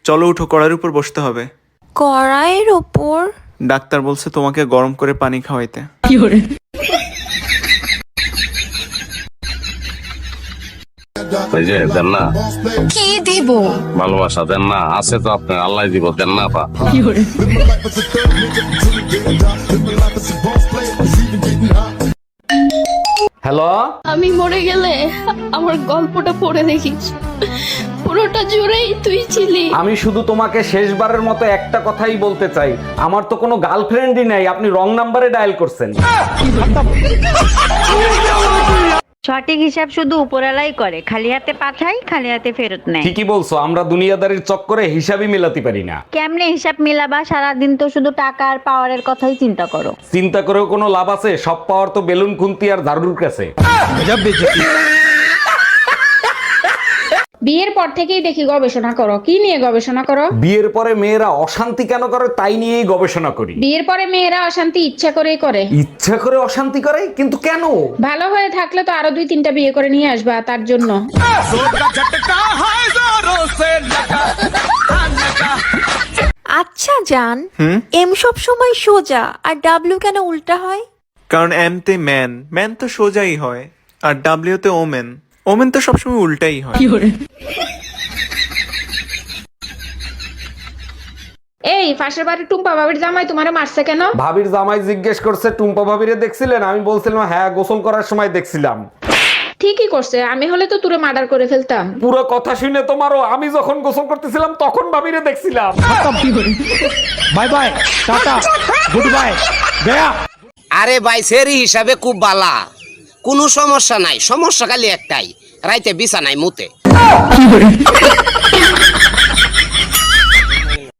চলো উঠো, কড়াইয়ের উপর বসতে হবে। কড়াইয়ের ওপর? ডাক্তার বলছে তোমাকে গরম করে পানি খাওয়াইতে। এই যে দেন না, কি দিব? ভালোবাসা দেন না, আছে তো আপনার, আল্লাহ দিব, দেন না পা। হ্যালো, আমি মরে গেলে আমার গল্পটা পড়ে দেখিস, পুরোটা জুড়েই তুই ছিলি। আমি শুধু তোমাকে শেষবারের মতো একটা কথাই বলতে চাই, আমার তো কোনো গার্লফ্রেন্ডই নাই, আপনি রং নাম্বারে ডায়াল করছেন। সঠিক হিসাব শুধু উপরওয়ালাই করে, খালি হাতে পাঠাই খালি হাতে ফেরত নেয়। ঠিকই বলছো, আমরা দুনিয়াদারির চক্করে হিসাবই মেলাতে পারি না। কেমনে হিসাব মিলাবা? সারাদিন তো শুধু টাকা আর পাওয়ারের কথাই চিন্তা করো। চিন্তা করেও কোনো লাভ আছে? সব পাওয়ার তো বেলুন খুন্তি আর ঝাড়ুর কাছে। বিয়ের পর থেকেই দেখি গবেষণা করো। কি নিয়ে গবেষণা করো? বিয়ের পরে মেয়েরা অশান্তি কেন করে তাই নিয়েই গবেষণা করি। বিয়ের পরে মেয়েরা অশান্তি ইচ্ছা করেই করে। ইচ্ছা করে অশান্তি করে? কিন্তু কেন? ভালো হয়ে থাকলে তো আরো 2-3টা বিয়ে করে নিয়ে আসবা, তার জন্য। আচ্ছা জান, এম সব সময় সোজা আর ডাব্লিউ কেন উল্টা হয়? কারণ এম তে ম্যান, ম্যান তো সোজাই হয়, আর ডাব্লিউ তে ওমেন, ওমেন তো সবসময় উল্টাই হয়। এই পাশের বাড়ির টুম্পা ভাবির জামাই তোমারে মারছে কেন? ভাবির জামাই জিজ্ঞেস করছে টুম্পা ভাবিরে দেখছিলেন? আমি বলছিলাম হ্যাঁ, গোসল করার সময় দেখছিলাম। ঠিকই করছে, আমি হলে তো তুরে মার্ডার করে ফেলতাম। পুরো কথা শুনে তোমারও, আমি যখন গোসল করতেছিলাম তখন ভাবিরে দেখছিলাম। Bye bye, tata, good bye, Gaya. আরে ভাই সেরি হিসাবে খুব বালা, কোনো সমস্যা নাই, সমস্যা খালি একটাই, রাইতে বিছানায় মুতে।